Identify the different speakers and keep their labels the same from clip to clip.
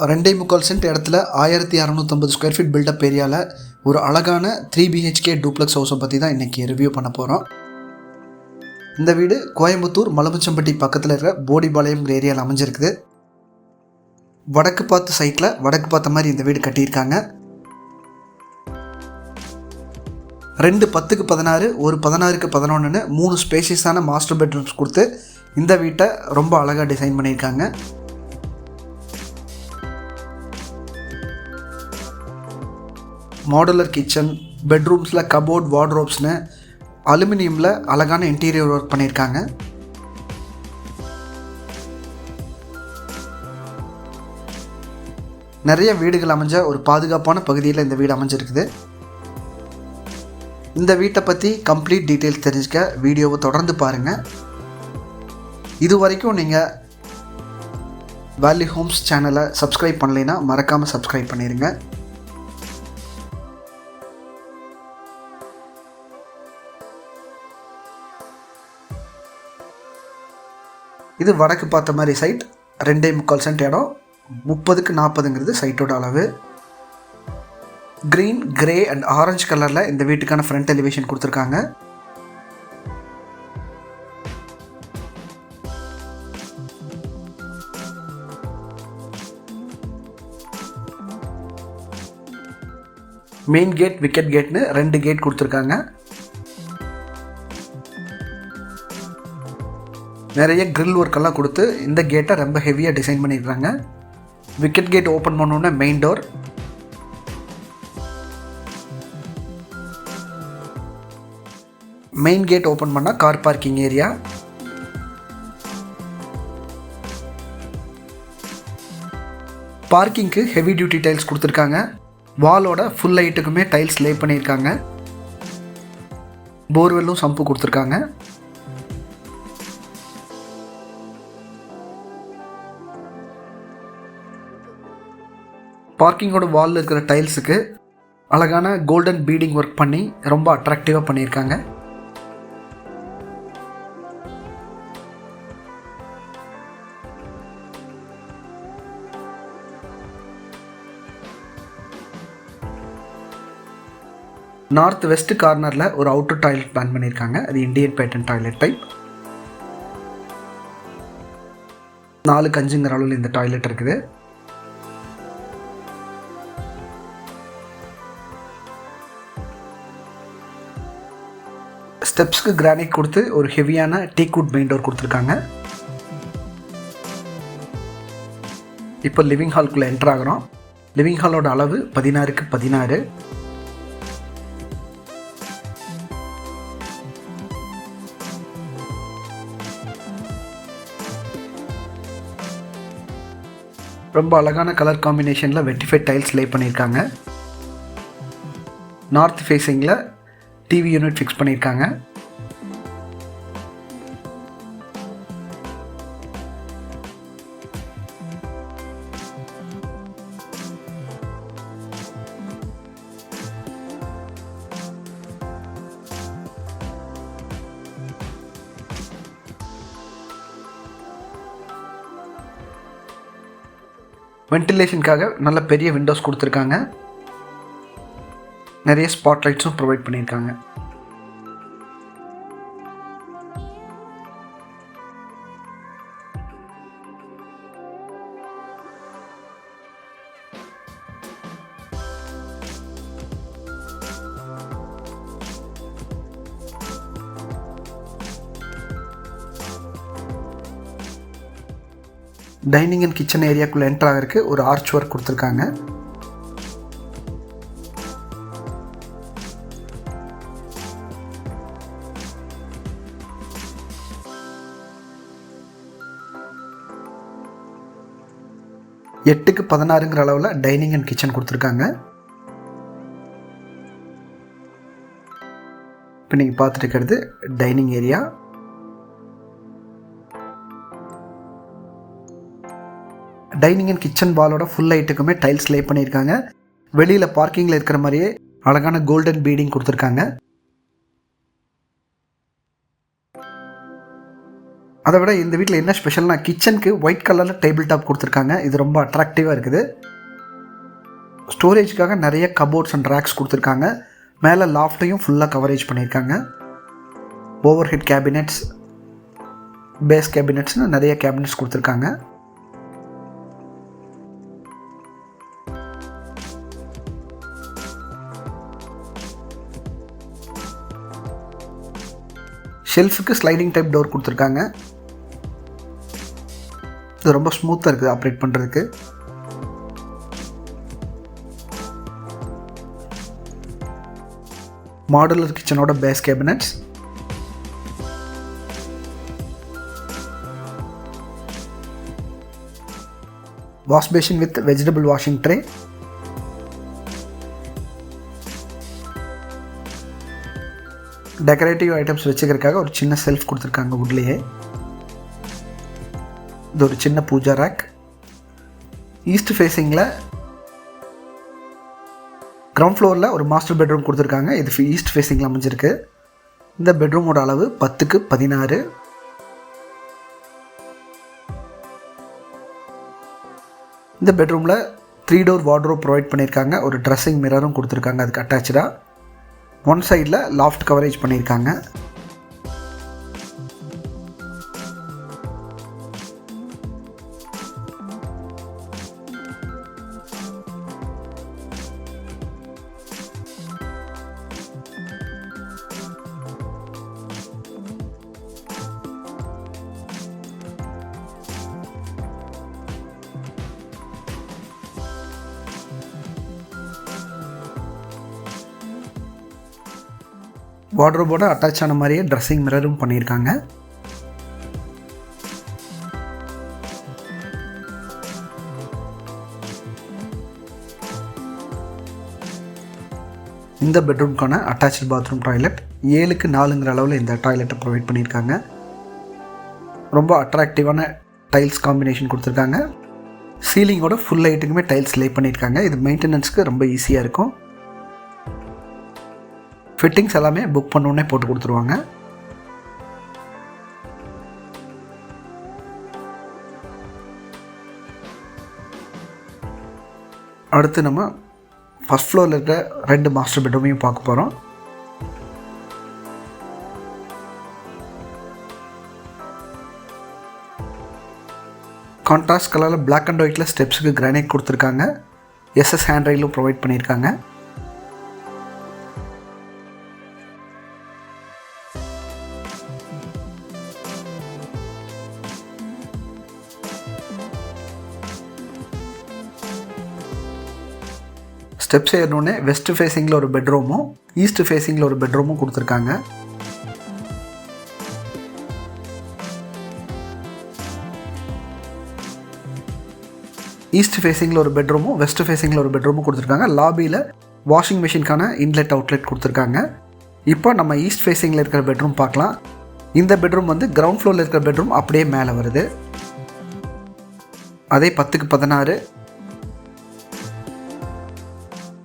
Speaker 1: 2.25 send இடத்துல 1650 square feet build up ஏரியாவில் ஒரு அழகான 3 BHK டூப்ளெக்ஸ் ஹவுஸை பற்றி தான் இன்றைக்கி ரிவ்யூ பண்ண போகிறோம். இந்த வீடு கோயம்புத்தூர் மலமுச்சம்பட்டி பக்கத்தில் இருக்கிற போடிபாளையம்ங்கிற ஏரியாவில் அமைஞ்சிருக்குது. வடக்கு பார்த்த சைட்டில் வடக்கு பார்த்த மாதிரி இந்த வீடு கட்டியிருக்காங்க. 2 10க்கு 16, ஒரு 16க்கு 11ன்னு 3 ஸ்பேஷியஸான மாஸ்டர் பெட்ரூம்ஸ் கொடுத்து இந்த வீட்டை ரொம்ப அழகாக டிசைன் பண்ணியிருக்காங்க. மாடுலர் கிச்சன், பெட்ரூம்ஸில் கபோர்ட், வார்ட்ரோப்ஸ்னு அலுமினியமில் அழகான இன்டீரியர் ஒர்க் பண்ணியிருக்காங்க. நிறைய வீடுகள் அமைஞ்ச ஒரு பாதுகாப்பான பகுதியில் இந்த வீடு அமைஞ்சிருக்குது. இந்த வீட்டை பற்றி கம்ப்ளீட் டீட்டெயில்ஸ் தெரிஞ்சுக்க வீடியோவை தொடர்ந்து பாருங்கள். இது வரைக்கும் நீங்கள் வேல்யூ ஹோம்ஸ் சேனலை சப்ஸ்கிரைப் பண்ணலைன்னா மறக்காமல் சப்ஸ்கிரைப் பண்ணிடுங்க. இது வடக்கு பார்த்த மாதிரி சைட். 2.25 சென்ட் இடம், 30க்கு 40ங்கிறது சைட்டோட அளவு. க்ரீன், கிரே அண்ட் ஆரஞ்சு கலரில் இந்த வீட்டுக்கான ஃப்ரண்ட் எலிவேஷன் கொடுத்துருக்காங்க. மெயின் கேட், விக்கெட் கேட்னு 2 கேட் கொடுத்துருக்காங்க. நிறைய கிரில் ஒர்க்கெல்லாம் கொடுத்து இந்த கேட்டை ரொம்ப ஹெவியாக டிசைன் பண்ணியிருக்காங்க. விக்கெட் கேட் ஓப்பன் பண்ணோன்னே main door. Main gate open பண்ணால் கார் பார்க்கிங் ஏரியா. பார்க்கிங்க்கு ஹெவி டியூட்டி டைல்ஸ் கொடுத்துருக்காங்க. வாலோட ஃபுல் லைட்டுக்குமே டைல்ஸ் லே பண்ணியிருக்காங்க. போர்வெல்லும் சம்பு கொடுத்துருக்காங்க. பார்க்கிங்கோட வாலில் இருக்கிற டைல்ஸுக்கு அழகான கோல்டன் பீடிங் ஒர்க் பண்ணி ரொம்ப அட்ராக்டிவாக பண்ணியிருக்காங்க. நார்த் வெஸ்ட் கார்னரில் ஒரு அவுட்டர் டாய்லெட் பிளான் பண்ணியிருக்காங்க. அது இந்தியன் பேட்டன் டாய்லெட் டைப். 4 கஞ்சுங்கிற அளவில் இந்த டாய்லெட் இருக்குது. ஸ்டெப்ஸ்க்கு கிரானைட் கொடுத்து ஒரு ஹெவியான டீக்வுட் மெயின் டோர் கொடுத்துருக்காங்க. இப்போ லிவிங் ஹால்குள்ளே என்டர் ஆகிறோம். லிவிங் ஹாலோட அளவு 16க்கு 16. ரொம்ப அழகான கலர் காம்பினேஷனில் வெட்டிஃபைட் டைல்ஸ் லே பண்ணியிருக்காங்க. நார்த் ஃபேஸிங்கில் டிவி யூனிட் ஃபிக்ஸ் பண்ணியிருக்காங்க. வென்டிலேஷனுக்காக நல்ல பெரிய விண்டோஸ் கொடுத்துருக்காங்க. நிறைய ஸ்பாட் லைட்ஸும் ப்ரொவைட் பண்ணியிருக்காங்க. டைனிங் அண்ட் கிச்சன் ஏரியாக்குள்ளே என்டர் ஆகிறதுக்கு ஒரு ஆர்ச் ஒர்க் கொடுத்துருக்காங்க. எட்டுக்கு 16ங்கிற அளவில் டைனிங் அண்ட் கிச்சன் கொடுத்துருக்காங்க. இப்போ நீங்கள் பார்த்துட்டு இருக்கிறது dining area. Dining and kitchen வாலோட ஃபுல் லைட்டுக்குமே டைல்ஸ் லே பண்ணியிருக்காங்க. வெளியில் பார்க்கிங்கில் இருக்கிற மாதிரியே அழகான கோல்டன் பீடிங் கொடுத்துருக்காங்க. அதை விட இந்த வீட்டில் என்ன ஸ்பெஷல்னா கிச்சனுக்கு ஒயிட் கலரில் டேபிள் டாப் கொடுத்துருக்காங்க. இது ரொம்ப அட்ராக்டிவாக இருக்குது. ஸ்டோரேஜுக்காக நிறைய கபோர்ட்ஸ் அண்ட் ரேக்ஸ் கொடுத்துருக்காங்க. மேலே லாஃப்ட்டையும் ஃபுல்லாக கவரேஜ் பண்ணியிருக்காங்க. ஓவர் ஹெட் கேபினெட்ஸ், பேஸ் கேபினெட்ஸ்னு நிறைய கேபினெட்ஸ் கொடுத்துருக்காங்க. ஷெல்ஃபுக்கு ஸ்லைடிங் டைப் டோர் கொடுத்துருக்காங்க. இது ரொம்ப ஸ்மூத்தாக இருக்குது ஆப்ரேட் பண்ணுறதுக்கு. மாடுலர் கிச்சனோட base cabinets, wash basin with vegetable washing tray, decorative items வச்சுக்கிறதுக்காக ஒரு சின்ன செல்ஃப் கொடுத்துருக்காங்க வுட்லேயே. இது ஒரு சின்ன பூஜா ரேக். ஈஸ்ட் ஃபேஸிங்கில் கிரவுண்ட் ஃப்ளோரில் ஒரு மாஸ்டர் பெட்ரூம் கொடுத்துருக்காங்க. இது ஈஸ்ட் ஃபேஸிங்கில் அமைஞ்சிருக்கு. இந்த பெட்ரூமோட அளவு 10x16. இந்த பெட்ரூமில் 3 டோர் வார்ட்ரோப் ப்ரொவைட் பண்ணியிருக்காங்க. ஒரு ட்ரெஸ்ஸிங் மிரரும் கொடுத்துருக்காங்க அதுக்கு அட்டாச்சாக. ஒன் சைடில் லாஃப்ட் கவரேஜ் பண்ணியிருக்காங்க. வார்ட்ரோபோட அட்டாச் ஆன மாதிரியே ட்ரெஸ்ஸிங் மிரரும் பண்ணியிருக்காங்க. இந்த பெட்ரூம்க்கான அட்டாச்சு பாத்ரூம் டாய்லெட் 7x4 அளவில் இந்த டாய்லெட்டை ப்ரொவைட் பண்ணியிருக்காங்க. ரொம்ப அட்ராக்டிவான டைல்ஸ் காம்பினேஷன் கொடுத்துருக்காங்க. சீலிங்கோட ஃபுல் லைட்டுக்குமே டைல்ஸ் லே பண்ணியிருக்காங்க. இது மெயின்டெனன்ஸ்க்கு ரொம்ப ஈஸியாக இருக்கும். ஃபிட்டிங்ஸ் எல்லாமே புக் பண்ணோன்னே போட்டு கொடுத்துருவாங்க. அடுத்து நம்ம ஃபஸ்ட் ஃப்ளோரில் இருக்க 2 மாஸ்டர் பெட்ரூமையும் பார்க்க போகிறோம். கான்ட்ராஸ்ட் கலரில் பிளாக் அண்ட் ஒயிட்டில் ஸ்டெப்ஸுக்கு கிரானைட் கொடுத்துருக்காங்க. எஸ்எஸ் ஹேண்ட் ரெயிலும் ப்ரொவைட் பண்ணியிருக்காங்க. ஸ்டெப்ஸ் ஏறினோடனே வெஸ்ட் ஃபேஸிங்கில் ஒரு பெட்ரூமும் ஈஸ்ட் ஃபேஸிங்கில் ஒரு பெட்ரூமும் கொடுத்துருக்காங்க. ஈஸ்ட் ஃபேஸிங்கில் ஒரு பெட்ரூமும் வெஸ்ட் ஃபேஸிங்கில் ஒரு பெட்ரூமும் கொடுத்துருக்காங்க. லாபியில் வாஷிங் மிஷினுக்கான இன்லெட் அவுட்லெட் கொடுத்துருக்காங்க. இப்போ நம்ம ஈஸ்ட் ஃபேஸிங்கில் இருக்கிற பெட்ரூம் பார்க்கலாம். இந்த பெட்ரூம் வந்து கிரவுண்ட் ஃப்ளோரில் இருக்கிற பெட்ரூம் அப்படியே மேலே வருது. அதே 10x16.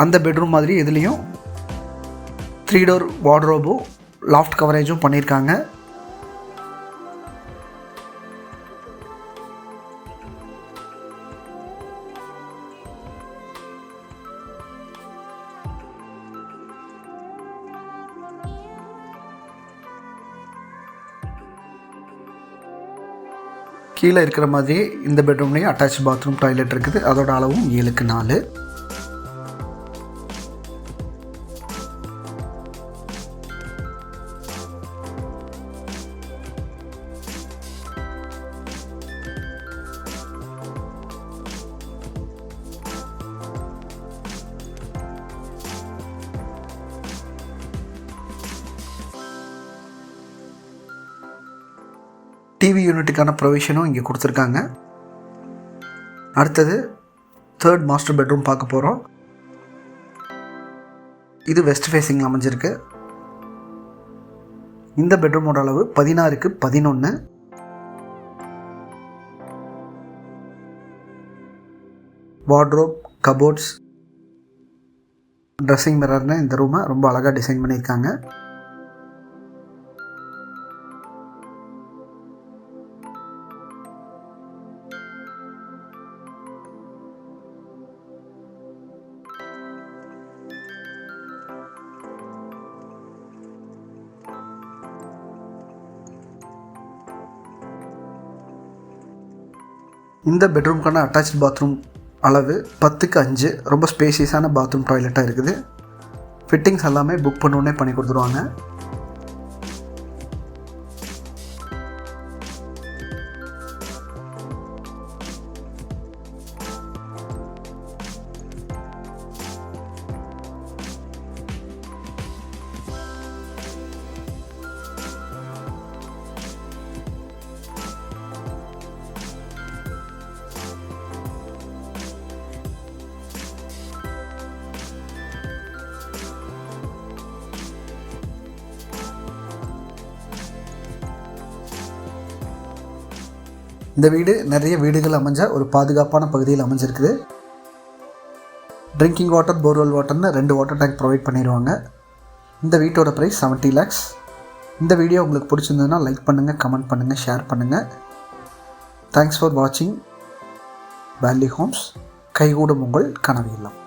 Speaker 1: அந்த பெட்ரூம் மாதிரி இதுலேயும் 3 டோர் வார்ட்ரோபும் லாஃப்ட் கவரேஜும் பண்ணியிருக்காங்க. கீழே இருக்கிற மாதிரியே இந்த பெட்ரூம்லேயும் அட்டாச் பாத்ரூம் டாய்லெட் இருக்குது. அதோட அளவும் 7x4. டிவி யூனிட்டுக்கான ப்ரொவிஷனும் இங்கே கொடுத்துருக்காங்க. அடுத்தது 3rd மாஸ்டர் பெட்ரூம் பார்க்க போகிறோம். இது வெஸ்ட் ஃபேஸிங்கில் அமைஞ்சிருக்கு. இந்த பெட்ரூமோட அளவு 16x11. வார்ட்ரோப், கபோர்ட்ஸ், ட்ரெஸ்ஸிங் மிரர்னு இந்த ரூமை ரொம்ப அழகாக டிசைன் பண்ணியிருக்காங்க. இந்த பெட்ரூம்க்கான அட்டாச் பாத்ரூம் அளவு 10x5, ரொம்ப ஸ்பேசியஸான பாத்ரூம் டாய்லெட்டாக இருக்குது. ஃபிட்டிங்ஸ் எல்லாமே புக் பண்ணோடனே பண்ணி கொடுத்துருவாங்க. இந்த வீடு நிறைய வீடுகள் அமைஞ்ச ஒரு பாதுகாப்பான பகுதியில் அமைஞ்சிருக்குது. ட்ரிங்கிங் வாட்டர், போர்வெல் வாட்டர்னு 2 வாட்டர் டேங்க் ப்ரொவைட் பண்ணிடுவாங்க. இந்த வீட்டோட ப்ரைஸ் 70 lakhs. இந்த வீடியோ உங்களுக்கு பிடிச்சிருந்ததுன்னா லைக் பண்ணுங்கள், கமெண்ட் பண்ணுங்கள், ஷேர் பண்ணுங்கள். தேங்க்ஸ் ஃபார் வாட்சிங் வேல்யூ ஹோம்ஸ். கைகூடும் உங்கள் கனவு இல்லம்.